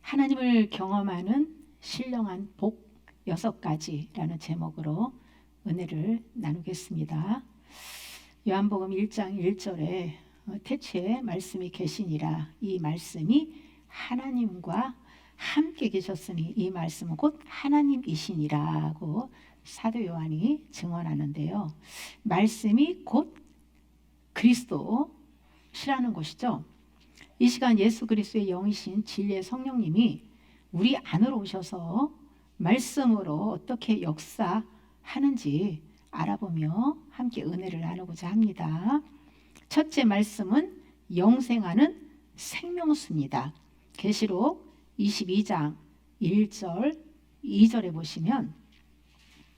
하나님을 경험하는 신령한 복 6가지라는 제목으로 은혜를 나누겠습니다. 요한복음 1장 1절에 태초에 말씀이 계시니라, 이 말씀이 하나님과 함께 계셨으니 이 말씀은 곧 하나님이시니라고 사도 요한이 증언하는데요. 말씀이 곧 그리스도시라는 것이죠. 이 시간 예수 그리스도의 영이신 진리의 성령님이 우리 안으로 오셔서 말씀으로 어떻게 역사하는지 알아보며 함께 은혜를 나누고자 합니다. 첫째 말씀은 영생하는 생명수입니다. 계시록 22장 1절 2절에 보시면,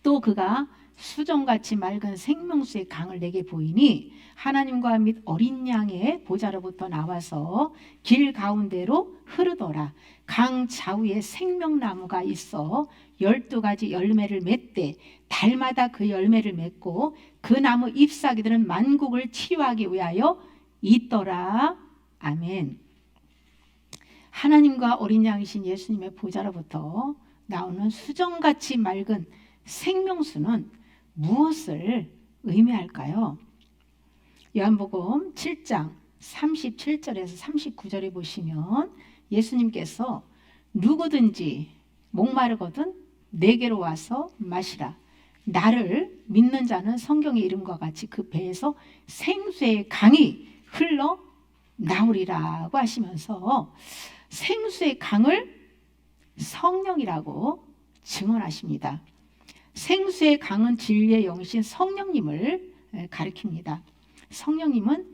또 그가 수정같이 맑은 생명수의 강을 내게 보이니 하나님과 및 어린 양의 보좌로부터 나와서 길 가운데로 흐르더라. 강 좌우에 생명나무가 있어 12가지 열매를 맺되 달마다 그 열매를 맺고 그 나무 잎사귀들은 만국을 치유하기 위하여 있더라. 아멘. 하나님과 어린 양이신 예수님의 보좌로부터 나오는 수정같이 맑은 생명수는 무엇을 의미할까요? 요한복음 7장 37절에서 39절에 보시면 예수님께서 누구든지 목마르거든 내게로 와서 마시라. 나를 믿는 자는 성경의 이름과 같이 그 배에서 생수의 강이 흘러 나오리라고 하시면서 생수의 강을 성령이라고 증언하십니다. 생수의 강은 진리의 영이신 성령님을 가리킵니다. 성령님은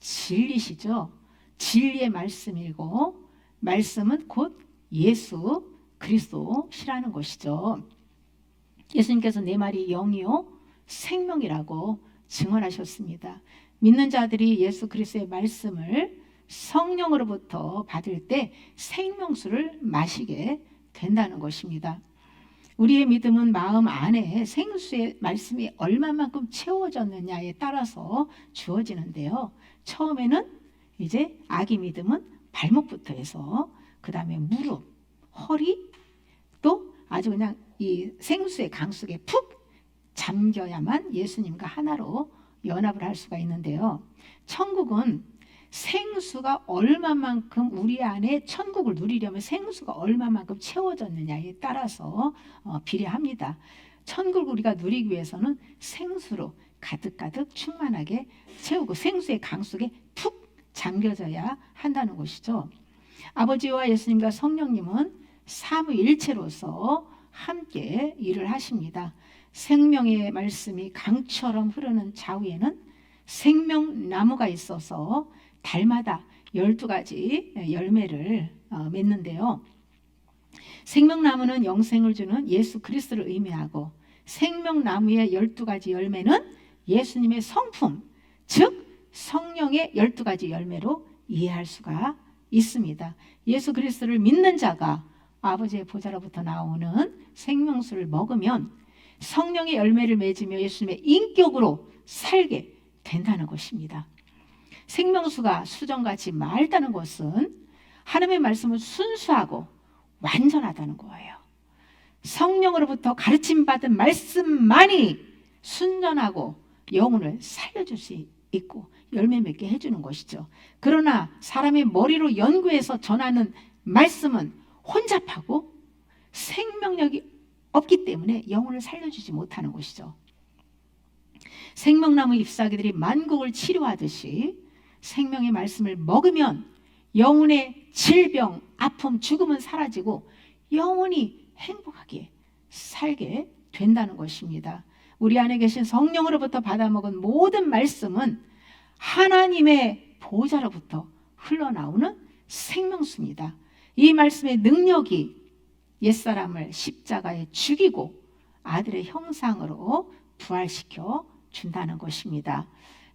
진리시죠. 진리의 말씀이고 말씀은 곧 예수 그리스도시라는 것이죠. 예수님께서 내 말이 영이요 생명이라고 증언하셨습니다. 믿는 자들이 예수 그리스도의 말씀을 성령으로부터 받을 때 생명수를 마시게 된다는 것입니다. 우리의 믿음은 마음 안에 생수의 말씀이 얼마만큼 채워졌느냐에 따라서 주어지는데요. 처음에는 이제 아기 믿음은 발목부터 해서 그 다음에 무릎, 허리, 또 아주 그냥 이 생수의 강 속에 푹 잠겨야만 예수님과 하나로 연합을 할 수가 있는데요. 천국은 생수가 얼마만큼 우리 안에 천국을 누리려면 생수가 얼마만큼 채워졌느냐에 따라서 비례합니다. 천국을 우리가 누리기 위해서는 생수로 가득가득 충만하게 채우고 생수의 강 속에 푹 잠겨져야 한다는 것이죠. 아버지와 예수님과 성령님은 삼위일체로서 함께 일을 하십니다. 생명의 말씀이 강처럼 흐르는 좌우에는 생명나무가 있어서 달마다 12가지 열매를 맺는데요. 생명나무는 영생을 주는 예수 그리스도를 의미하고 생명나무의 12가지 열매는 예수님의 성품, 즉 성령의 12가지 열매로 이해할 수가 있습니다. 예수 그리스도를 믿는 자가 아버지의 보좌로부터 나오는 생명수를 먹으면 성령의 열매를 맺으며 예수님의 인격으로 살게 된다는 것입니다. 생명수가 수정같이 맑다는 것은 하나님의 말씀은 순수하고 완전하다는 거예요. 성령으로부터 가르침받은 말씀만이 순전하고 영혼을 살려줄 수 있고 열매 맺게 해주는 것이죠. 그러나 사람의 머리로 연구해서 전하는 말씀은 혼잡하고 생명력이 없기 때문에 영혼을 살려주지 못하는 것이죠. 생명나무 잎사귀들이 만국을 치료하듯이 생명의 말씀을 먹으면 영혼의 질병, 아픔, 죽음은 사라지고 영혼이 행복하게 살게 된다는 것입니다. 우리 안에 계신 성령으로부터 받아먹은 모든 말씀은 하나님의 보좌로부터 흘러나오는 생명수입니다. 이 말씀의 능력이 옛사람을 십자가에 죽이고 아들의 형상으로 부활시켜 준다는 것입니다.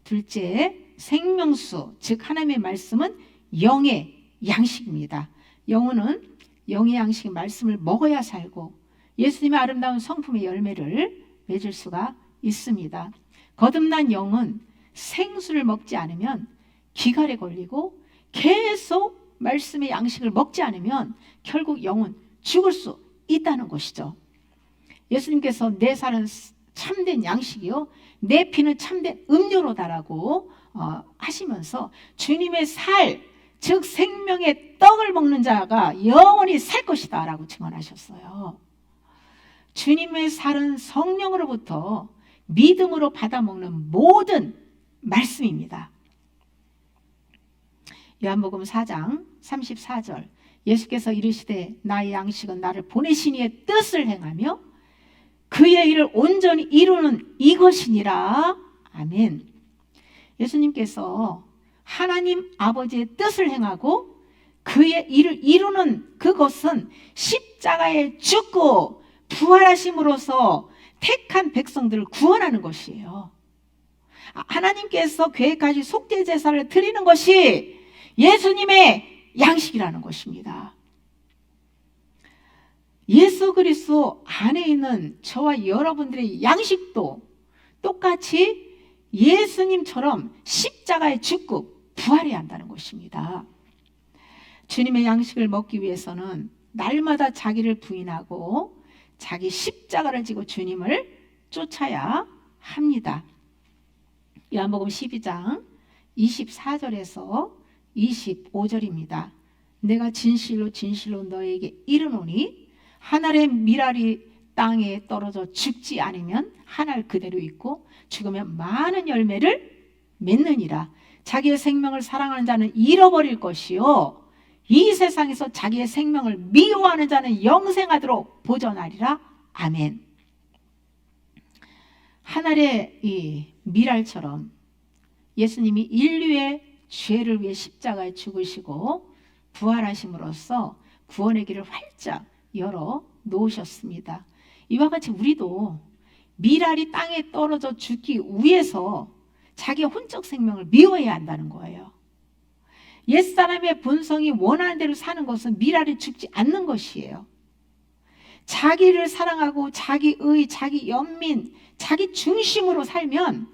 둘째, 생명수, 즉 하나님의 말씀은 영의 양식입니다. 영혼은 영의 양식 말씀을 먹어야 살고 예수님의 아름다운 성품의 열매를 맺을 수가 있습니다. 거듭난 영은 생수를 먹지 않으면 기갈에 걸리고 계속 말씀의 양식을 먹지 않으면 결국 영은 죽을 수 있다는 것이죠. 예수님께서 내 살은 참된 양식이요 내 피는 참된 음료로다라고 하시면서 주님의 살, 즉 생명의 떡을 먹는 자가 영원히 살 것이다 라고 증언하셨어요. 주님의 살은 성령으로부터 믿음으로 받아먹는 모든 말씀입니다. 요한복음 4장 34절 예수께서 이르시되 나의 양식은 나를 보내신 이의 뜻을 행하며 그의 일을 온전히 이루는 이것이니라. 아멘. 예수님께서 하나님 아버지의 뜻을 행하고 그의 일을 이루는 그것은 십자가에 죽고 부활하심으로써 택한 백성들을 구원하는 것이에요. 하나님께서 계획하신 속죄 제사를 드리는 것이 예수님의 양식이라는 것입니다. 예수 그리스도 안에 있는 저와 여러분들의 양식도 똑같이 예수님처럼 십자가에 죽고 부활해야 한다는 것입니다. 주님의 양식을 먹기 위해서는 날마다 자기를 부인하고 자기 십자가를 지고 주님을 쫓아야 합니다. 요한복음 12장 24절에서 25절입니다. 내가 진실로 진실로 너에게 이르노니 한 알의 밀알이 땅에 떨어져 죽지 않으면 한 알 그대로 있고 죽으면 많은 열매를 맺느니라. 자기의 생명을 사랑하는 자는 잃어버릴 것이요 이 세상에서 자기의 생명을 미워하는 자는 영생하도록 보존하리라. 아멘. 한 알의 이 밀알처럼 예수님이 인류의 죄를 위해 십자가에 죽으시고 부활하심으로써 구원의 길을 활짝 열어 놓으셨습니다. 이와 같이 우리도 밀알이 땅에 떨어져 죽기 위해서 자기의 혼적 생명을 미워해야 한다는 거예요. 옛사람의 본성이 원하는 대로 사는 것은 밀알이 죽지 않는 것이에요. 자기를 사랑하고 자기의, 자기 연민, 자기 중심으로 살면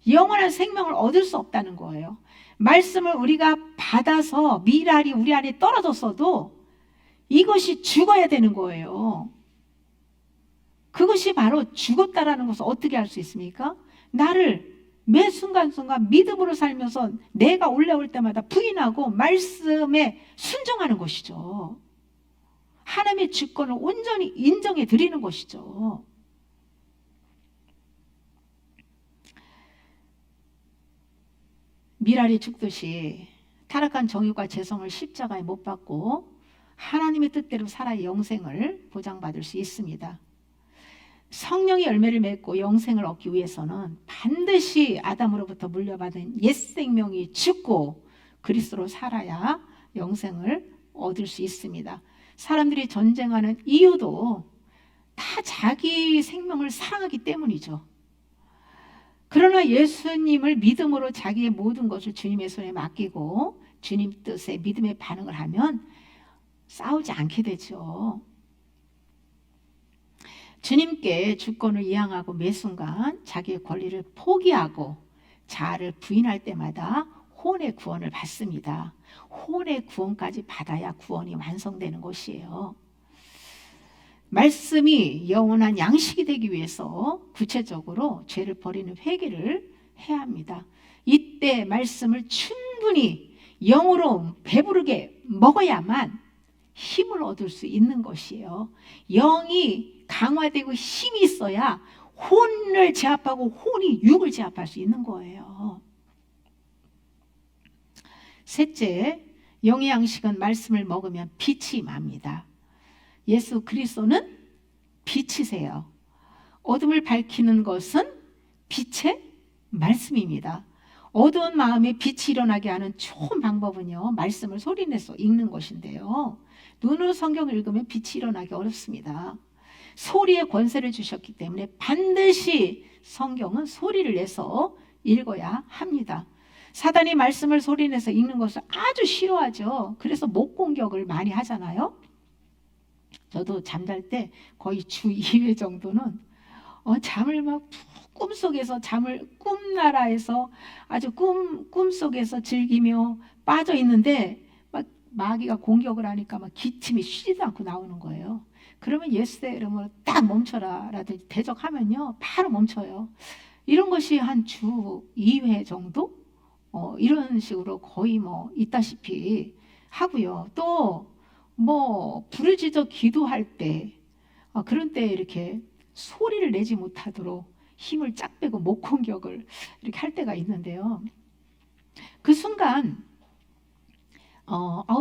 영원한 생명을 얻을 수 없다는 거예요. 말씀을 우리가 받아서 밀알이 우리 안에 떨어졌어도 이것이 죽어야 되는 거예요. 그것이 바로 죽었다라는 것을 어떻게 알 수 있습니까? 나를 매 순간순간 믿음으로 살면서 내가 올라올 때마다 부인하고 말씀에 순종하는 것이죠. 하나님의 주권을 온전히 인정해 드리는 것이죠. 밀알이 죽듯이 타락한 정욕과 재성을 십자가에 못 박고 하나님의 뜻대로 살아 영생을 보장받을 수 있습니다. 성령의 열매를 맺고 영생을 얻기 위해서는 반드시 아담으로부터 물려받은 옛 생명이 죽고 그리스도로 살아야 영생을 얻을 수 있습니다. 사람들이 전쟁하는 이유도 다 자기 생명을 사랑하기 때문이죠. 그러나 예수님을 믿음으로 자기의 모든 것을 주님의 손에 맡기고 주님 뜻에 믿음의 반응을 하면 싸우지 않게 되죠. 주님께 주권을 이양하고 매 순간 자기의 권리를 포기하고 자아를 부인할 때마다 혼의 구원을 받습니다. 혼의 구원까지 받아야 구원이 완성되는 것이에요. 말씀이 영원한 양식이 되기 위해서 구체적으로 죄를 버리는 회개를 해야 합니다. 이때 말씀을 충분히 영으로 배부르게 먹어야만 힘을 얻을 수 있는 것이에요. 영이 강화되고 힘이 있어야 혼을 제압하고 혼이 육을 제압할 수 있는 거예요. 셋째, 영의 양식은 말씀을 먹으면 빛이 맙니다. 예수 그리스도는 빛이세요. 어둠을 밝히는 것은 빛의 말씀입니다. 어두운 마음에 빛이 일어나게 하는 좋은 방법은요, 말씀을 소리내서 읽는 것인데요. 눈으로 성경을 읽으면 빛이 일어나기 어렵습니다. 소리의 권세를 주셨기 때문에 반드시 성경은 소리를 내서 읽어야 합니다. 사단이 말씀을 소리내서 읽는 것을 아주 싫어하죠. 그래서 목 공격을 많이 하잖아요. 저도 잠잘 때 거의 주 2회 정도는 잠을 막 꿈속에서 잠을 꿈나라에서 아주 꿈속에서 즐기며 빠져 있는데 막 마귀가 공격을 하니까 막 기침이 쉬지도 않고 나오는 거예요. 그러면 예수의 이름으로 딱 멈춰라 라든지 대적하면요 바로 멈춰요. 이런 것이 한 주 2회 정도 이런 식으로 거의 뭐 있다시피 하고요. 또 뭐 부르짖어 기도할 때 그런 때 이렇게 소리를 내지 못하도록 힘을 쫙 빼고 목 공격을 이렇게 할 때가 있는데요. 그 순간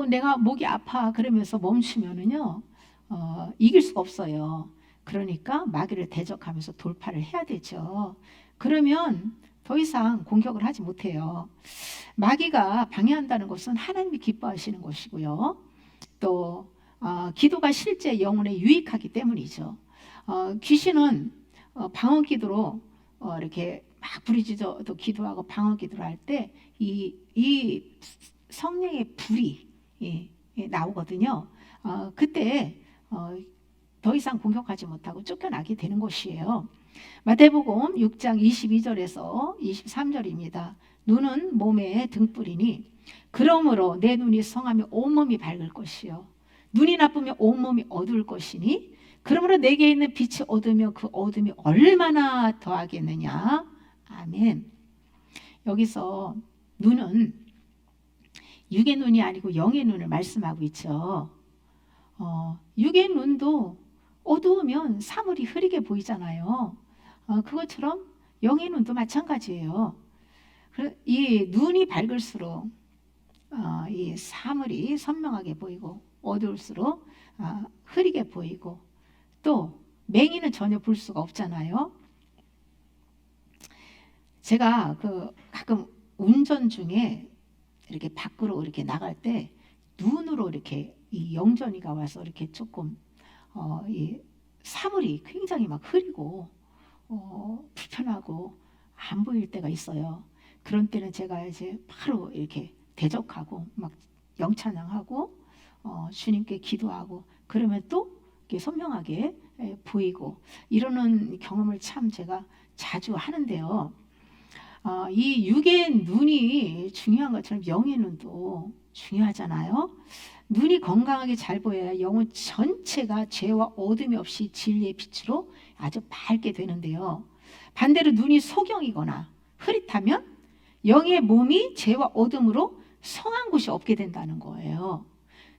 내가 목이 아파 그러면서 멈추면은요 이길 수가 없어요. 그러니까 마귀를 대적하면서 돌파를 해야 되죠. 그러면 더 이상 공격을 하지 못해요. 마귀가 방해한다는 것은 하나님이 기뻐하시는 것이고요. 또 기도가 실제 영혼에 유익하기 때문이죠. 귀신은 방어 기도로 이렇게 막 부르짖어 또 기도하고 방어 기도를 할 때 이 성령의 불이 나오거든요. 그때 더 이상 공격하지 못하고 쫓겨나게 되는 것이에요. 마태복음 6장 22절에서 23절입니다. 눈은 몸의 등불이니 그러므로 내 눈이 성하며 온몸이 밝을 것이요 눈이 나쁘면 온몸이 어두울 것이니 그러므로 내게 있는 빛이 어두우며 그 어둠이 얼마나 더하겠느냐. 아멘. 여기서 눈은 육의 눈이 아니고 영의 눈을 말씀하고 있죠. 육의 눈도 어두우면 사물이 흐리게 보이잖아요. 그것처럼 영의 눈도 마찬가지예요. 이 눈이 밝을수록 이 사물이 선명하게 보이고 어두울수록 흐리게 보이고 또 맹인은 전혀 볼 수가 없잖아요. 제가 가끔 운전 중에 이렇게 밖으로 이렇게 나갈 때 눈으로 이렇게 이 영전이가 와서 이렇게 조금 이 사물이 굉장히 막 흐리고 불편하고 안 보일 때가 있어요. 그런 때는 제가 이제 바로 이렇게 대적하고 막 영찬양하고 주님께 기도하고 그러면 또 이렇게 선명하게 보이고 이러는 경험을 참 제가 자주 하는데요. 이 육의 눈이 중요한 것처럼 영의 눈도 중요하잖아요. 눈이 건강하게 잘 보여야 영혼 전체가 죄와 어둠이 없이 진리의 빛으로 아주 밝게 되는데요. 반대로 눈이 소경이거나 흐릿하면 영의 몸이 죄와 어둠으로 성한 곳이 없게 된다는 거예요.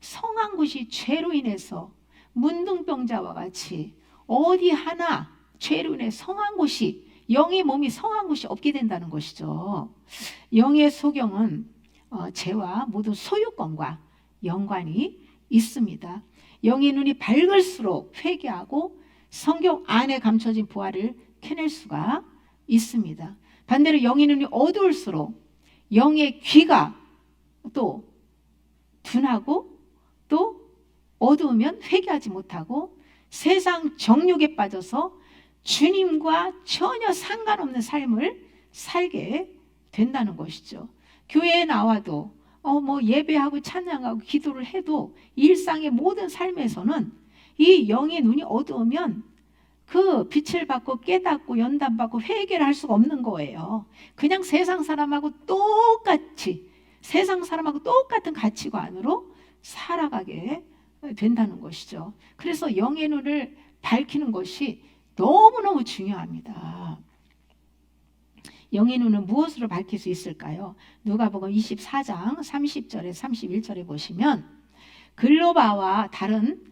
성한 곳이 죄로 인해서 문둥병자와 같이 어디 하나 죄로 인해 성한 곳이 영의 몸이 성한 곳이 없게 된다는 것이죠. 영의 소경은 죄와 모두 소유권과 연관이 있습니다. 영의 눈이 밝을수록 회개하고 성경 안에 감춰진 부활을 캐낼 수가 있습니다. 반대로 영의 눈이 어두울수록 영의 귀가 또 둔하고 또 어두우면 회개하지 못하고 세상 정욕에 빠져서 주님과 전혀 상관없는 삶을 살게 된다는 것이죠. 교회에 나와도 뭐 예배하고 찬양하고 기도를 해도 일상의 모든 삶에서는 이 영의 눈이 어두우면 그 빛을 받고 깨닫고 연단받고 회개를 할 수가 없는 거예요. 그냥 세상 사람하고 똑같은 가치관으로 살아가게 된다는 것이죠. 그래서 영의 눈을 밝히는 것이 너무너무 중요합니다. 영의 눈은 무엇으로 밝힐 수 있을까요? 누가복음 24장 30절에 31절에 보시면 글로바와 다른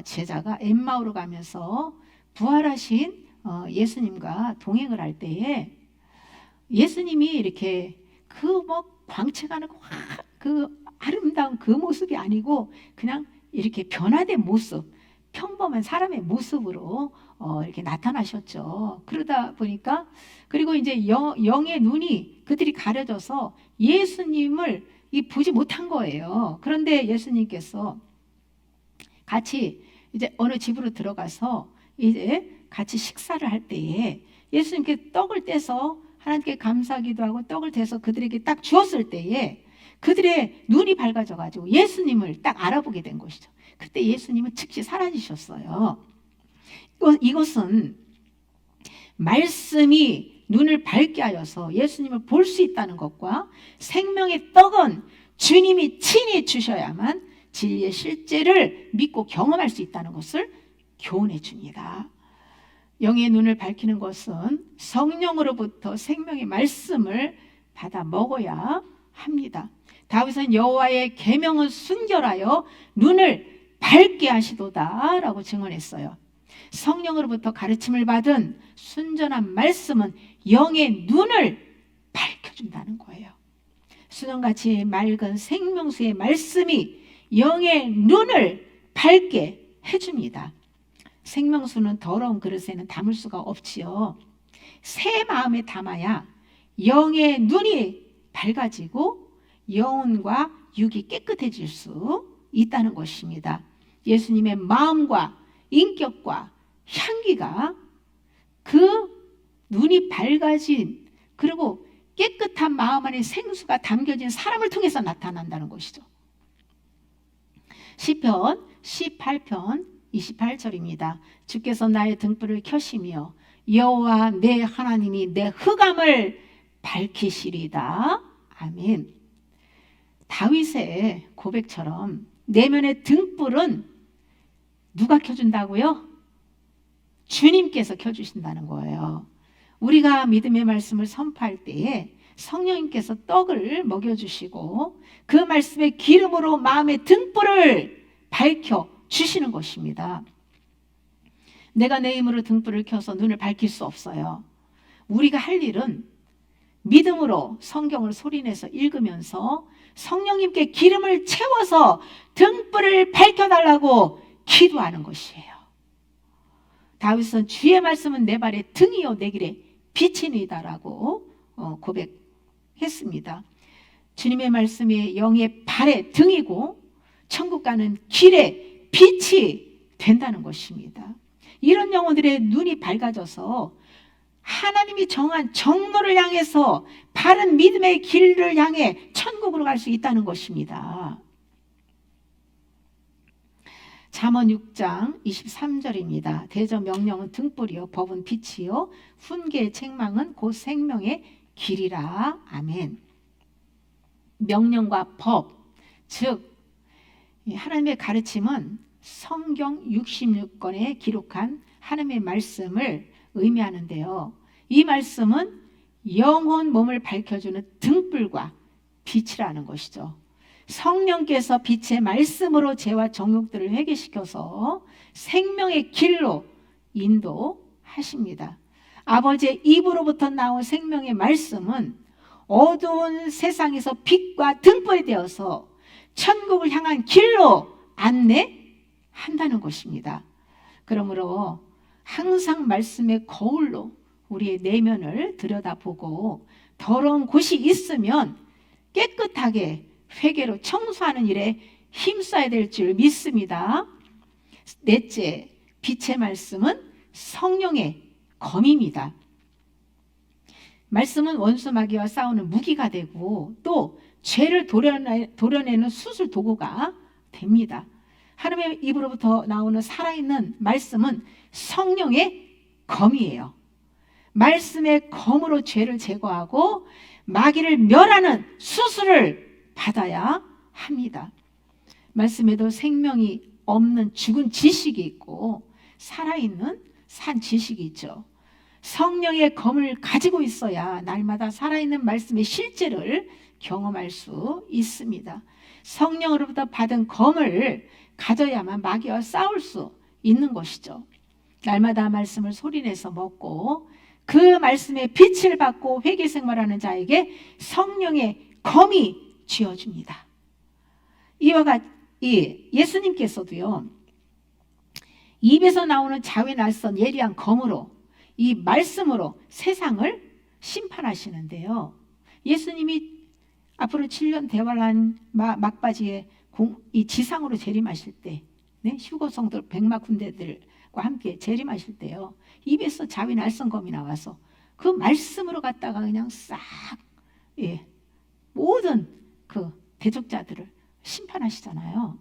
제자가 엠마오로 가면서 부활하신 예수님과 동행을 할 때에 예수님이 이렇게 광채가는 그 아름다운 그 모습이 아니고 그냥 이렇게 변화된 모습, 평범한 사람의 모습으로 이렇게 나타나셨죠. 그러다 보니까 그리고 이제 영의 눈이 그들이 가려져서 예수님을 보지 못한 거예요. 그런데 예수님께서 같이 이제 어느 집으로 들어가서 이제 같이 식사를 할 때에 예수님께 떡을 떼서 하나님께 감사기도 하고 떡을 떼서 그들에게 딱 주었을 때에 그들의 눈이 밝아져 가지고 예수님을 딱 알아보게 된 것이죠. 그때 예수님은 즉시 사라지셨어요. 이것은 말씀이 눈을 밝게 하여서 예수님을 볼 수 있다는 것과 생명의 떡은 주님이 친히 주셔야만 진리의 실제를 믿고 경험할 수 있다는 것을 교훈해 줍니다. 영의 눈을 밝히는 것은 성령으로부터 생명의 말씀을 받아 먹어야 합니다. 다윗은 여호와의 계명은 순결하여 눈을 밝게 하시도다 라고 증언했어요. 성령으로부터 가르침을 받은 순전한 말씀은 영의 눈을 밝혀준다는 거예요. 수정같이 맑은 생명수의 말씀이 영의 눈을 밝게 해줍니다. 생명수는 더러운 그릇에는 담을 수가 없지요. 새 마음에 담아야 영의 눈이 밝아지고 영혼과 육이 깨끗해질 수 있다는 것입니다. 예수님의 마음과 인격과 향기가 그 눈이 밝아진 그리고 깨끗한 마음 안에 생수가 담겨진 사람을 통해서 나타난다는 것이죠. 시편 18편 28절입니다. 주께서 나의 등불을 켜시며 여호와 내 하나님이 내 흑암을 밝히시리다. 아멘. 다윗의 고백처럼 내면의 등불은 누가 켜준다고요? 주님께서 켜주신다는 거예요. 우리가 믿음의 말씀을 선포할 때에 성령님께서 떡을 먹여주시고 그 말씀의 기름으로 마음의 등불을 밝혀 주시는 것입니다. 내가 내 힘으로 등불을 켜서 눈을 밝힐 수 없어요. 우리가 할 일은 믿음으로 성경을 소리내서 읽으면서 성령님께 기름을 채워서 등불을 밝혀달라고 기도하는 것이에요. 다윗은 주의 말씀은 내 발의 등이요 내 길의 빛이니다라고 고백했습니다. 주님의 말씀이 영의 발의 등이고 천국 가는 길의 빛이 된다는 것입니다. 이런 영혼들의 눈이 밝아져서 하나님이 정한 정로를 향해서 바른 믿음의 길을 향해 천국으로 갈 수 있다는 것입니다. 잠언 6장 23절입니다. 대저 명령은 등불이요 법은 빛이요 훈계의 책망은 곧 생명의 길이라. 아멘. 명령과 법, 즉 하나님의 가르침은 성경 66권에 기록한 하나님의 말씀을 의미하는데요. 이 말씀은 영혼 몸을 밝혀주는 등불과 빛이라는 것이죠. 성령께서 빛의 말씀으로 죄와 정욕들을 회개시켜서 생명의 길로 인도하십니다. 아버지의 입으로부터 나온 생명의 말씀은 어두운 세상에서 빛과 등불이 되어서 천국을 향한 길로 안내한다는 것입니다. 그러므로 항상 말씀의 거울로 우리의 내면을 들여다보고 더러운 곳이 있으면 깨끗하게 회개로 청소하는 일에 힘써야 될 줄 믿습니다. 넷째, 빛의 말씀은 성령의 검입니다. 말씀은 원수 마귀와 싸우는 무기가 되고 또 죄를 도려내는 수술 도구가 됩니다. 하나님의 입으로부터 나오는 살아있는 말씀은 성령의 검이에요. 말씀의 검으로 죄를 제거하고 마귀를 멸하는 수술을 받아야 합니다. 말씀에도 생명이 없는 죽은 지식이 있고 살아있는 산 지식이 있죠. 성령의 검을 가지고 있어야 날마다 살아있는 말씀의 실제를 경험할 수 있습니다. 성령으로부터 받은 검을 가져야만 마귀와 싸울 수 있는 것이죠. 날마다 말씀을 소리내서 먹고 그 말씀의 빛을 받고 회개 생활하는 자에게 성령의 검이 쥐어줍니다. 이와 같이 예수님께서도요, 입에서 나오는 자외 낯선 예리한 검으로 이 말씀으로 세상을 심판하시는데요. 예수님이 앞으로 7년 대환란 막바지에 이 지상으로 재림하실 때, 휴거 성도 백마 군대들과 함께 재림하실 때요, 입에서 자위 날선 검이 나와서 그 말씀으로 갖다가 그냥 싹 모든 그 대적자들을 심판하시잖아요.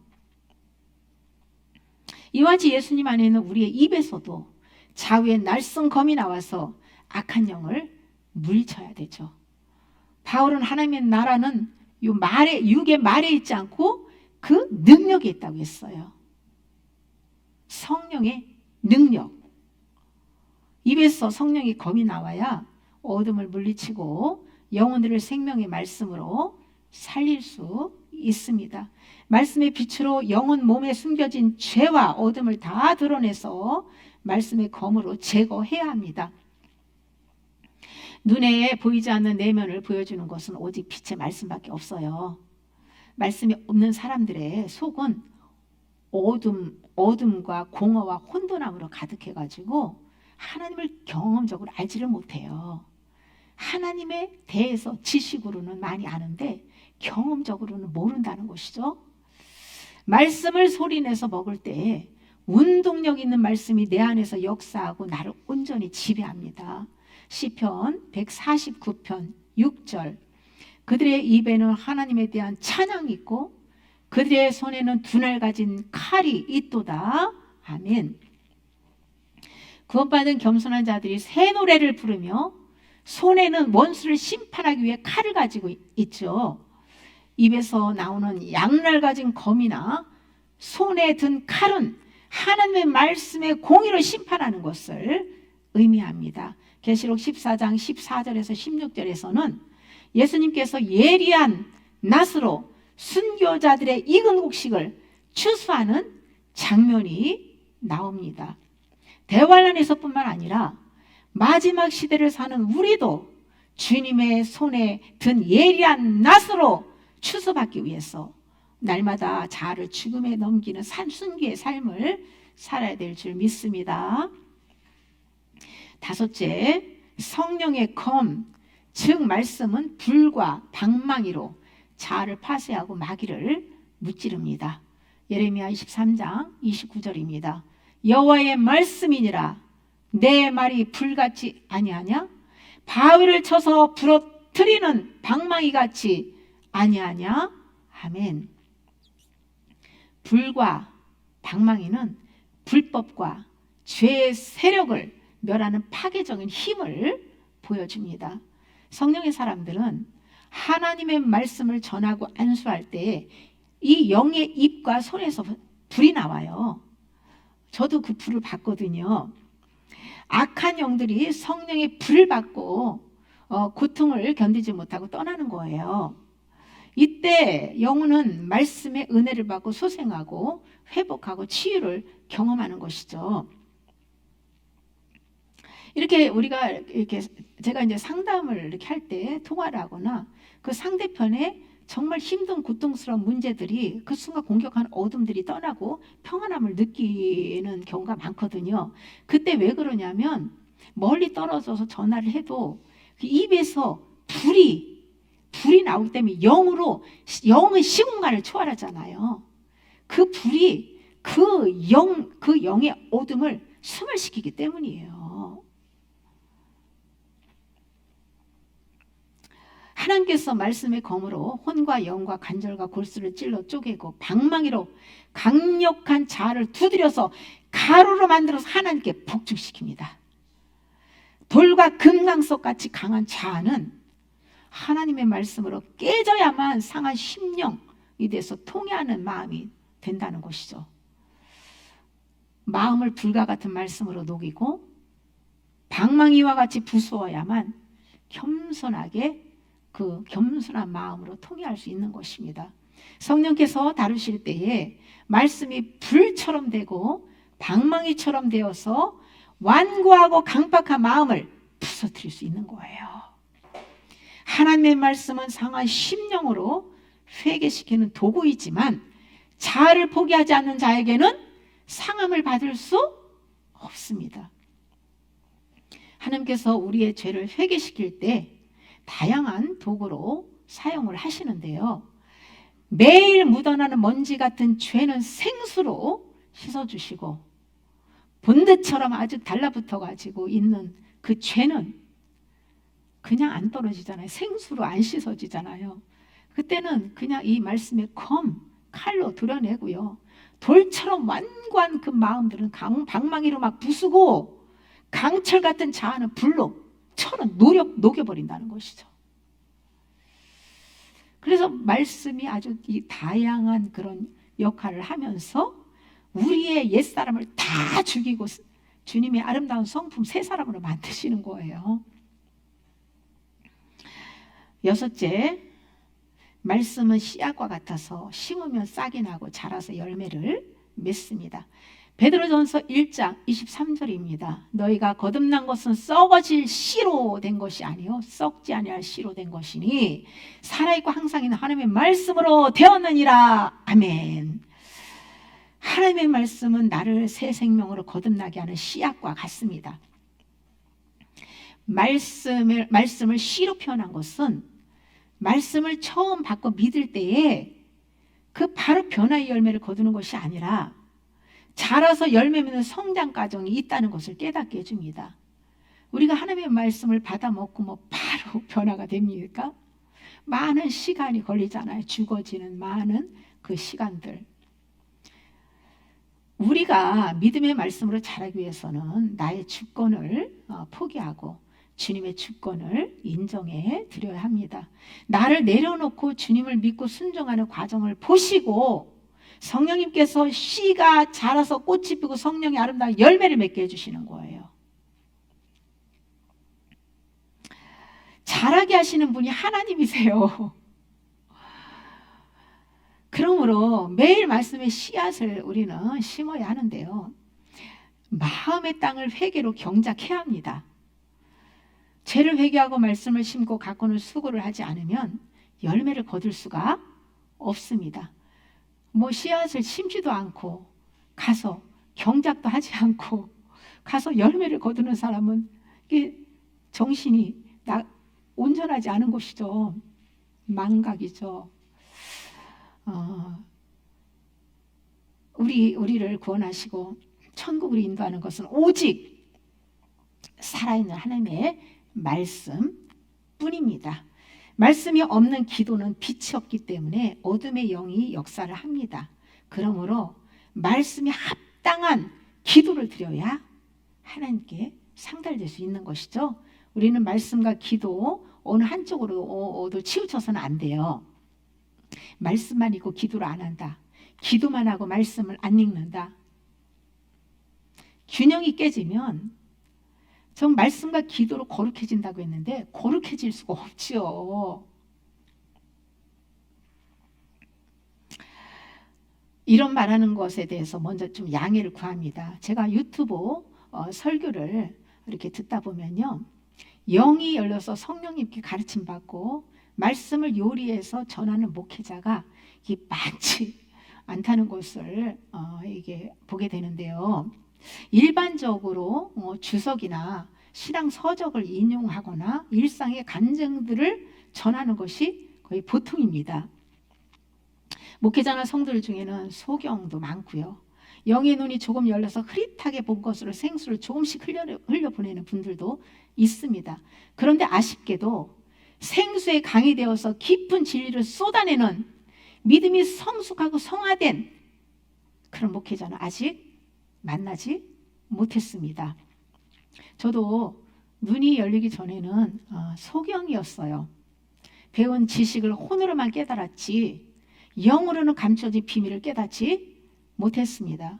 이와 같이 예수님 안에 있는 우리의 입에서도 자위의 날선 검이 나와서 악한 영을 물리쳐야 되죠. 바울은 하나님의 나라는 요 말에, 육의 말에 있지 않고 그 능력에 있다고 했어요. 성령의 능력. 입에서 성령의 검이 나와야 어둠을 물리치고 영혼들을 생명의 말씀으로 살릴 수 있습니다. 말씀의 빛으로 영혼 몸에 숨겨진 죄와 어둠을 다 드러내서 말씀의 검으로 제거해야 합니다. 눈에 보이지 않는 내면을 보여주는 것은 오직 빛의 말씀밖에 없어요. 말씀이 없는 사람들의 속은 어둠과 공허와 혼돈함으로 가득해가지고 하나님을 경험적으로 알지를 못해요. 하나님에 대해서 지식으로는 많이 아는데 경험적으로는 모른다는 것이죠. 말씀을 소리내서 먹을 때 운동력 있는 말씀이 내 안에서 역사하고 나를 온전히 지배합니다. 시편 149편 6절. 그들의 입에는 하나님에 대한 찬양이 있고 그들의 손에는 두날 가진 칼이 있도다. 아멘. 구원받은 겸손한 자들이 새 노래를 부르며 손에는 원수를 심판하기 위해 칼을 가지고 있죠. 입에서 나오는 양날 가진 검이나 손에 든 칼은 하나님의 말씀의 공의를 심판하는 것을 의미합니다. 계시록 14장 14절에서 16절에서는 예수님께서 예리한 낫으로 순교자들의 익은 곡식을 추수하는 장면이 나옵니다. 대환란에서뿐만 아니라 마지막 시대를 사는 우리도 주님의 손에 든 예리한 낫으로 추수받기 위해서 날마다 자아를 죽음에 넘기는 순교의 삶을 살아야 될 줄 믿습니다. 다섯째, 성령의 검, 즉 말씀은 불과 방망이로 자아를 파쇄하고 마귀를 무찌릅니다. 예레미야 23장 29절입니다. 여호와의 말씀이니라 내 말이 불같이 아니하냐? 바위를 쳐서 부러뜨리는 방망이같이 아니하냐? 아멘. 불과 방망이는 불법과 죄의 세력을 멸하는 파괴적인 힘을 보여줍니다. 성령의 사람들은 하나님의 말씀을 전하고 안수할 때 이 영의 입과 손에서 불이 나와요. 저도 그 불을 봤거든요. 악한 영들이 성령의 불을 받고 고통을 견디지 못하고 떠나는 거예요. 이때 영혼은 말씀의 은혜를 받고 소생하고 회복하고 치유를 경험하는 것이죠. 이렇게 우리가 이렇게 제가 이제 상담을 이렇게 할 때 통화를 하거나 그 상대편의 정말 힘든 고통스러운 문제들이 그 순간 공격한 어둠들이 떠나고 평안함을 느끼는 경우가 많거든요. 그때 왜 그러냐면 멀리 떨어져서 전화를 해도 그 입에서 불이 나오기 때문에 영은 시공간을 초월하잖아요. 그 불이 그 영의 어둠을 스물시키기 때문이에요. 하나님께서 말씀의 검으로 혼과 영과 관절과 골수를 찔러 쪼개고 방망이로 강력한 자아를 두드려서 가루로 만들어서 하나님께 복죽시킵니다. 돌과 금강석같이 강한 자아는 하나님의 말씀으로 깨져야만 상한 심령이 돼서 통해하는 마음이 된다는 것이죠. 마음을 불과 같은 말씀으로 녹이고 방망이와 같이 부수어야만 겸손하게 그 겸손한 마음으로 통해할 수 있는 것입니다. 성령께서 다루실 때에 말씀이 불처럼 되고 방망이처럼 되어서 완고하고 강박한 마음을 부서뜨릴 수 있는 거예요. 하나님의 말씀은 상한 심령으로 회개시키는 도구이지만 자아를 포기하지 않는 자에게는 상함을 받을 수 없습니다. 하나님께서 우리의 죄를 회개시킬 때 다양한 도구로 사용을 하시는데요. 매일 묻어나는 먼지 같은 죄는 생수로 씻어주시고 본드처럼 아직 달라붙어 가지고 있는 그 죄는 그냥 안 떨어지잖아요. 생수로 안 씻어지잖아요. 그때는 그냥 이 말씀의 칼로 드러내고요. 돌처럼 완고한 그 마음들은 방망이로 막 부수고 강철 같은 자아는 불로 녹여버린다는 것이죠. 그래서 말씀이 아주 이 다양한 그런 역할을 하면서 우리의 옛사람을 다 죽이고 주님의 아름다운 성품 새 사람으로 만드시는 거예요. 여섯째, 말씀은 씨앗과 같아서 심으면 싹이 나고 자라서 열매를 맺습니다. 베드로전서 1장 23절입니다. 너희가 거듭난 것은 썩어질 씨로 된 것이 아니요 썩지 아니할 씨로 된 것이니 살아있고 항상 있는 하나님의 말씀으로 되었느니라. 아멘. 하나님의 말씀은 나를 새 생명으로 거듭나게 하는 씨앗과 같습니다. 말씀을 씨로 표현한 것은 말씀을 처음 받고 믿을 때에 그 바로 변화의 열매를 거두는 것이 아니라 자라서 열매 맺는 성장 과정이 있다는 것을 깨닫게 해줍니다. 우리가 하나님의 말씀을 받아 먹고 바로 변화가 됩니까? 많은 시간이 걸리잖아요. 죽어지는 많은 그 시간들. 우리가 믿음의 말씀으로 자라기 위해서는 나의 주권을 포기하고 주님의 주권을 인정해 드려야 합니다. 나를 내려놓고 주님을 믿고 순종하는 과정을 보시고 성령님께서 씨가 자라서 꽃이 피고 성령의 아름다운 열매를 맺게 해주시는 거예요. 자라게 하시는 분이 하나님이세요. 그러므로 매일 말씀의 씨앗을 우리는 심어야 하는데요. 마음의 땅을 회개로 경작해야 합니다. 죄를 회개하고 말씀을 심고 가꾸는 수고를 하지 않으면 열매를 거둘 수가 없습니다. 씨앗을 심지도 않고 가서 경작도 하지 않고 가서 열매를 거두는 사람은 이게 정신이 온전하지 않은 것이죠. 망각이죠. 우리를 구원하시고 천국으로 인도하는 것은 오직 살아있는 하나님의 말씀뿐입니다. 말씀이 없는 기도는 빛이 없기 때문에 어둠의 영이 역사를 합니다. 그러므로 말씀이 합당한 기도를 드려야 하나님께 상달될 수 있는 것이죠. 우리는 말씀과 기도 어느 한쪽으로도 치우쳐서는 안 돼요. 말씀만 읽고 기도를 안 한다. 기도만 하고 말씀을 안 읽는다. 균형이 깨지면 전 말씀과 기도로 거룩해진다고 했는데 거룩해질 수가 없지요. 이런 말하는 것에 대해서 먼저 좀 양해를 구합니다. 제가 유튜브 설교를 이렇게 듣다 보면요, 영이 열려서 성령님께 가르침 받고 말씀을 요리해서 전하는 목회자가 이게 많지 않다는 것을 이게 보게 되는데요. 일반적으로 주석이나 신앙 서적을 인용하거나 일상의 간증들을 전하는 것이 거의 보통입니다. 목회자나 성도들 중에는 소경도 많고요. 영의 눈이 조금 열려서 흐릿하게 본 것으로 생수를 조금씩 흘려보내는 분들도 있습니다. 그런데 아쉽게도 생수에 강이 되어서 깊은 진리를 쏟아내는 믿음이 성숙하고 성화된 그런 목회자는 아직 만나지 못했습니다. 저도 눈이 열리기 전에는 소경이었어요. 배운 지식을 혼으로만 깨달았지 영으로는 감춰진 비밀을 깨닫지 못했습니다.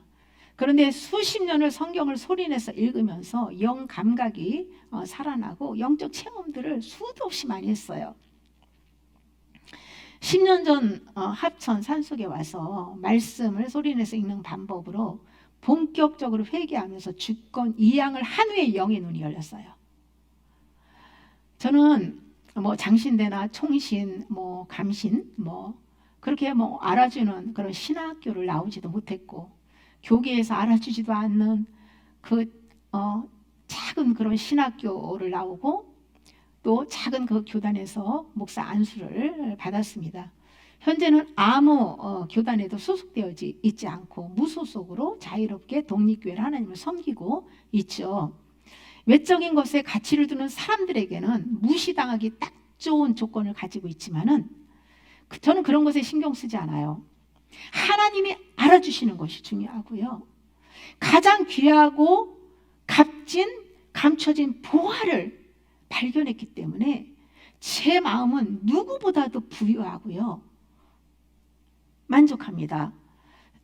그런데 수십 년을 성경을 소리내서 읽으면서 영 감각이 살아나고 영적 체험들을 수도 없이 많이 했어요. 10년 전 합천 산속에 와서 말씀을 소리내서 읽는 방법으로 본격적으로 회개하면서 주권 이양을 한 후에 영의 눈이 열렸어요. 저는 장신대나 총신, 감신, 그렇게 알아주는 그런 신학교를 나오지도 못했고 교계에서 알아주지도 않는 작은 그런 신학교를 나오고 또 작은 그 교단에서 목사 안수를 받았습니다. 현재는 아무 교단에도 소속되어 있지 않고 무소속으로 자유롭게 독립교회를 하나님을 섬기고 있죠. 외적인 것에 가치를 두는 사람들에게는 무시당하기 딱 좋은 조건을 가지고 있지만은 저는 그런 것에 신경 쓰지 않아요. 하나님이 알아주시는 것이 중요하고요. 가장 귀하고 값진 감춰진 보화를 발견했기 때문에 제 마음은 누구보다도 부유하고요, 만족합니다.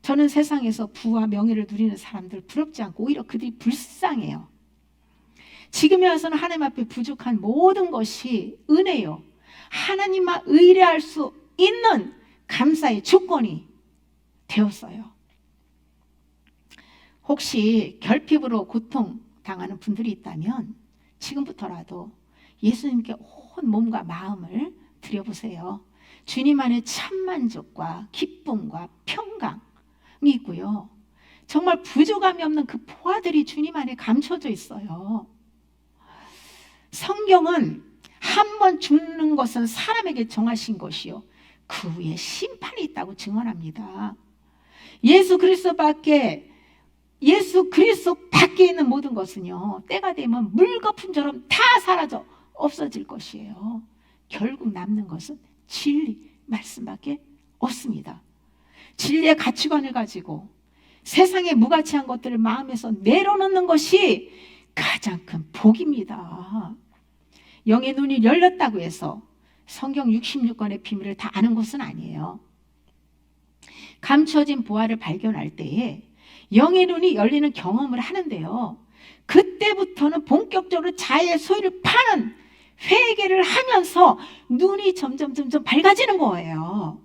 저는 세상에서 부와 명예를 누리는 사람들 부럽지 않고 오히려 그들이 불쌍해요. 지금에 와서는 하나님 앞에 부족한 모든 것이 은혜요, 하나님만 의뢰할 수 있는 감사의 조건이 되었어요. 혹시 결핍으로 고통당하는 분들이 있다면 지금부터라도 예수님께 온 몸과 마음을 드려보세요. 주님 안에 참만족과 기쁨과 평강이 있고요, 정말 부족함이 없는 그 보화들이 주님 안에 감춰져 있어요. 성경은 한 번 죽는 것은 사람에게 정하신 것이요, 그 후에 심판이 있다고 증언합니다. 예수 그리스도 밖에 있는 모든 것은요, 때가 되면 물거품처럼 다 사라져 없어질 것이에요. 결국 남는 것은 진리 말씀밖에 없습니다. 진리의 가치관을 가지고 세상의 무가치한 것들을 마음에서 내려놓는 것이 가장 큰 복입니다. 영의 눈이 열렸다고 해서 성경 66권의 비밀을 다 아는 것은 아니에요. 감춰진 보화를 발견할 때에 영의 눈이 열리는 경험을 하는데요, 그때부터는 본격적으로 자의 소유를 파는 회개를 하면서 눈이 점점 밝아지는 거예요.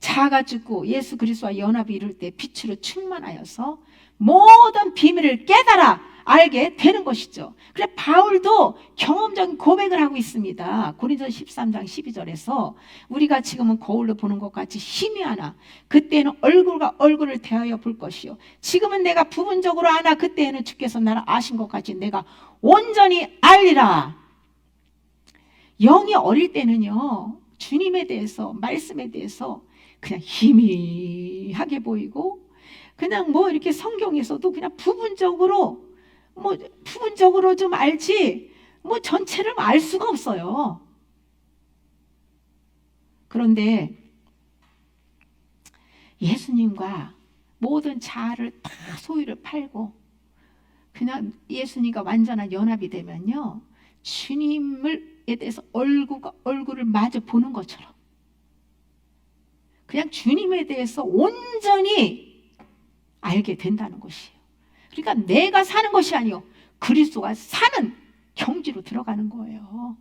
자아가 죽고 예수 그리스도와 연합이 이룰 때 빛으로 충만하여서 모든 비밀을 깨달아 알게 되는 것이죠. 그래 바울도 경험적인 고백을 하고 있습니다. 고린도서 13장 12절에서 우리가 지금은 거울로 보는 것 같이 희미하나 그때는 얼굴과 얼굴을 대하여 볼 것이요, 지금은 내가 부분적으로 아나 그때에는 주께서 나를 아신 것 같이 내가 온전히 알리라. 영이 어릴 때는요, 주님에 대해서, 말씀에 대해서 그냥 희미하게 보이고, 그냥 이렇게 성경에서도 그냥 부분적으로 좀 알지 전체를 알 수가 없어요. 그런데 예수님과 모든 자아를 다 소유를 팔고 그냥 예수님과 완전한 연합이 되면요, 주님에 대해서 얼굴과 얼굴을 마주 보는 것처럼 그냥 주님에 대해서 온전히 알게 된다는 것이에요. 그러니까 내가 사는 것이 아니요, 그리스도가 사는 경지로 들어가는 거예요.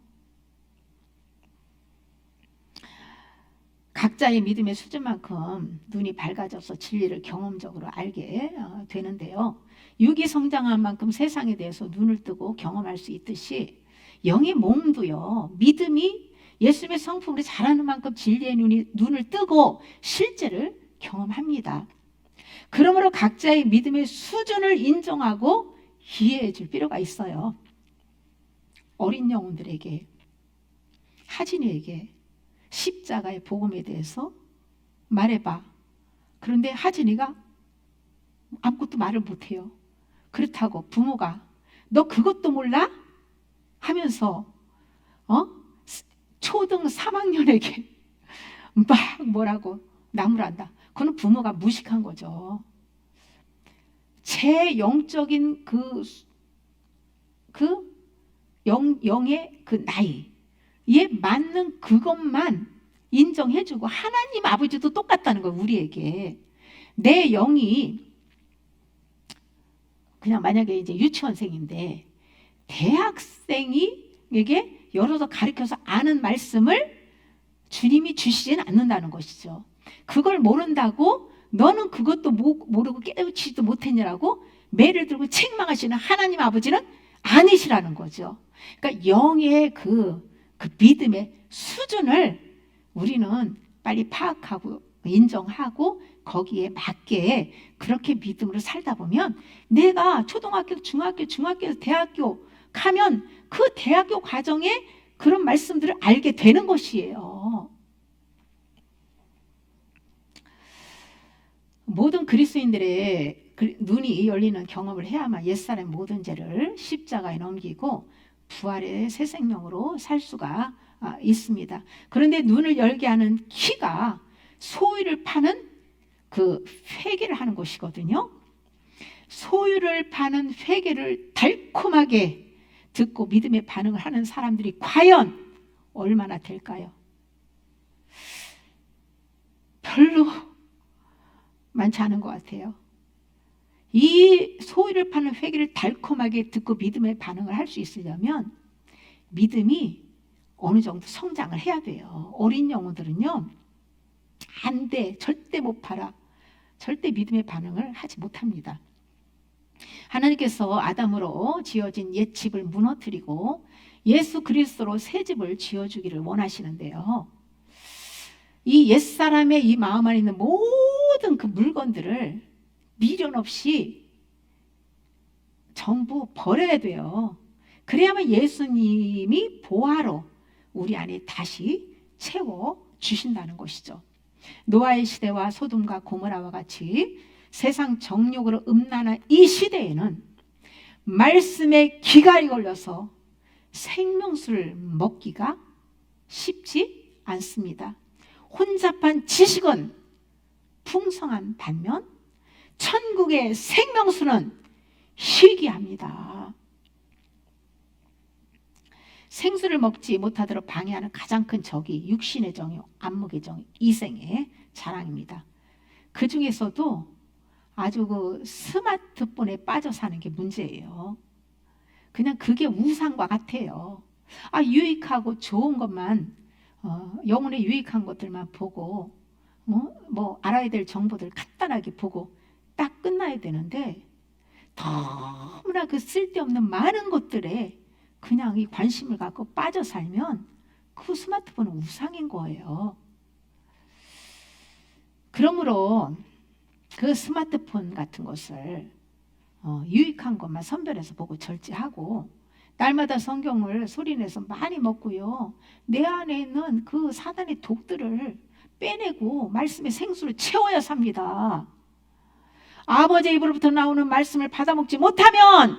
각자의 믿음의 수준만큼 눈이 밝아져서 진리를 경험적으로 알게 되는데요, 육이 성장한 만큼 세상에 대해서 눈을 뜨고 경험할 수 있듯이 영의 몸도요, 믿음이 예수님의 성품으로 자라는 만큼 진리의 눈을 뜨고 실제를 경험합니다. 그러므로 각자의 믿음의 수준을 인정하고 이해해 줄 필요가 있어요. 어린 영혼들에게, 하진이에게 십자가의 복음에 대해서 말해봐. 그런데 하진이가 아무것도 말을 못해요. 그렇다고 부모가 너 그것도 몰라? 하면서 초등 3학년에게 막 뭐라고 나무란다. 그건 부모가 무식한 거죠. 제 영적인 영의 그 나이에 맞는 그것만 인정해주고, 하나님 아버지도 똑같다는 거예요. 우리에게 내 영이 그냥 만약에 이제 유치원생인데 대학생이에게 열어서 가르쳐서 아는 말씀을 주님이 주시지는 않는다는 것이죠. 그걸 모른다고 너는 그것도 모르고 깨우치지도 못했냐라고 매를 들고 책망하시는 하나님 아버지는 아니시라는 거죠. 그러니까 영의 그 믿음의 수준을 우리는 빨리 파악하고 인정하고 거기에 맞게 그렇게 믿음으로 살다 보면 내가 초등학교, 중학교에서 대학교 가면 그 대학교 과정에 그런 말씀들을 알게 되는 것이에요. 모든 그리스도인들의 눈이 열리는 경험을 해야만 옛사람의 모든 죄를 십자가에 넘기고 부활의 새 생명으로 살 수가 있습니다. 그런데 눈을 열게 하는 키가 소유를 파는 그 회개를 하는 것이거든요. 소유를 파는 회개를 달콤하게 듣고 믿음의 반응을 하는 사람들이 과연 얼마나 될까요? 별로 많지 않은 것 같아요. 이 소위를 파는 회개를 달콤하게 듣고 믿음의 반응을 할 수 있으려면 믿음이 어느 정도 성장을 해야 돼요. 어린 영혼들은요, 안 돼, 절대 못 팔아, 절대 믿음의 반응을 하지 못합니다. 하나님께서 아담으로 지어진 옛 집을 무너뜨리고 예수 그리스도로 새 집을 지어주기를 원하시는데요, 이 옛사람의 이 마음 안에 있는 모든 그 물건들을 미련 없이 전부 버려야 돼요. 그래야만 예수님이 보화로 우리 안에 다시 채워 주신다는 것이죠. 노아의 시대와 소돔과 고모라와 같이 세상 정욕으로 음란한 이 시대에는 말씀에 기갈이 걸려서 생명수를 먹기가 쉽지 않습니다. 혼잡한 지식은 풍성한 반면 천국의 생명수는 희귀합니다. 생수를 먹지 못하도록 방해하는 가장 큰 적이 육신의 정욕, 안목의 정욕, 이생의 자랑입니다. 그 중에서도 아주 그 스마트폰에 빠져 사는 게 문제예요. 그냥 그게 우상과 같아요. 유익하고 좋은 것만, 영혼에 유익한 것들만 보고, 뭐 알아야 될 정보들 간단하게 보고 딱 끝나야 되는데, 너무나 그 쓸데없는 많은 것들에 그냥 이 관심을 갖고 빠져 살면 그 스마트폰은 우상인 거예요. 그러므로 그 스마트폰 같은 것을 유익한 것만 선별해서 보고 절제하고, 날마다 성경을 소리내서 많이 먹고요, 내 안에 있는 그 사단의 독들을 빼내고 말씀의 생수를 채워야 삽니다. 아버지의 입으로부터 나오는 말씀을 받아먹지 못하면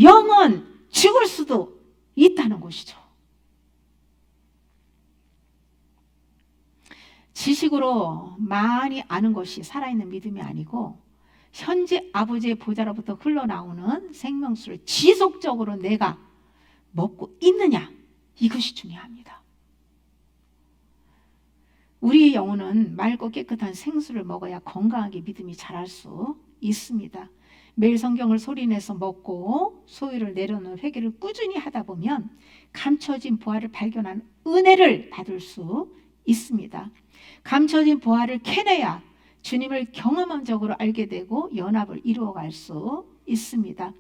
영은 죽을 수도 있다는 것이죠. 지식으로 많이 아는 것이 살아있는 믿음이 아니고, 현재 아버지의 보좌로부터 흘러나오는 생명수를 지속적으로 내가 먹고 있느냐, 이것이 중요합니다. 우리의 영혼은 맑고 깨끗한 생수를 먹어야 건강하게 믿음이 자랄 수 있습니다. 매일 성경을 소리내서 먹고 소위를 내려놓는 회개를 꾸준히 하다 보면 감춰진 보화를 발견하는 은혜를 받을 수 있습니다. 감춰진 보화를 캐내야 주님을 경험적으로 알게 되고 연합을 이루어갈 수 있습니다.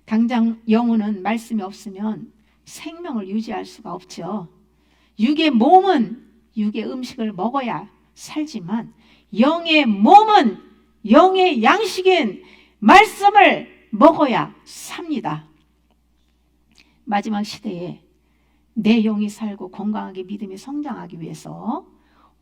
당장 영혼은 말씀이 없으면 생명을 유지할 수가 없죠. 육의 몸은 육의 음식을 먹어야 살지만 영의 몸은 영의 양식인 말씀을 먹어야 삽니다. 마지막 시대에 내 영이 살고 건강하게 믿음이 성장하기 위해서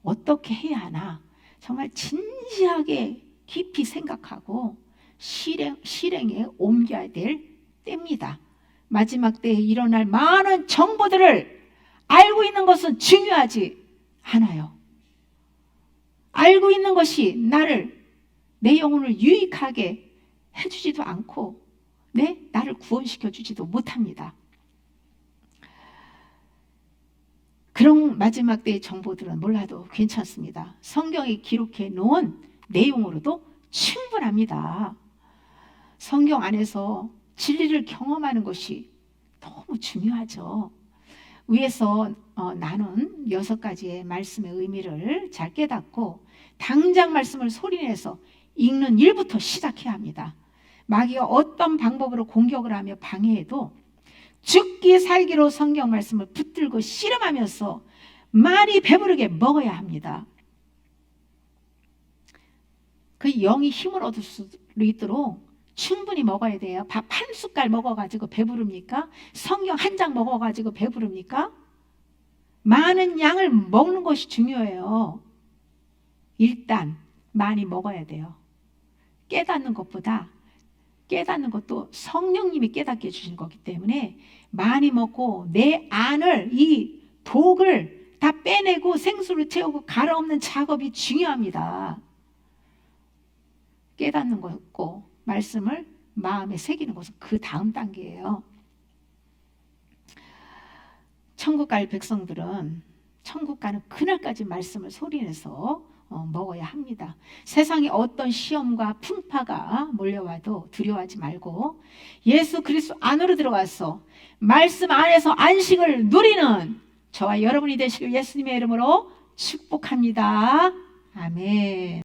어떻게 해야 하나 정말 진지하게 깊이 생각하고 실행에 옮겨야 될 때입니다. 마지막 때에 일어날 많은 정보들을 알고 있는 것은 중요하지 않아요. 알고 있는 것이 내 영혼을 유익하게 해주지도 않고 나를 구원시켜 주지도 못합니다. 그런 마지막 때의 정보들은 몰라도 괜찮습니다. 성경에 기록해 놓은 내용으로도 충분합니다. 성경 안에서 진리를 경험하는 것이 너무 중요하죠. 위에서 나눈 6가지의 말씀의 의미를 잘 깨닫고 당장 말씀을 소리내서 읽는 일부터 시작해야 합니다. 마귀가 어떤 방법으로 공격을 하며 방해해도 죽기 살기로 성경 말씀을 붙들고 씨름하면서 많이 배부르게 먹어야 합니다. 그 영이 힘을 얻을 수 있도록 충분히 먹어야 돼요. 밥 한 숟갈 먹어가지고 배부릅니까? 성경 한 장 먹어가지고 배부릅니까? 많은 양을 먹는 것이 중요해요. 일단 많이 먹어야 돼요. 깨닫는 것보다 깨닫는 것도 성령님이 깨닫게 해주신 거기 때문에 많이 먹고 내 안을 이 독을 다 빼내고 생수를 채우고 갈아엎는 작업이 중요합니다. 깨닫는 것고 말씀을 마음에 새기는 것은 그 다음 단계예요. 천국 갈 백성들은 천국 가는 그날까지 말씀을 소리내서 먹어야 합니다. 세상에 어떤 시험과 풍파가 몰려와도 두려워하지 말고 예수 그리스도 안으로 들어가서 말씀 안에서 안식을 누리는 저와 여러분이 되시길 예수님의 이름으로 축복합니다. 아멘.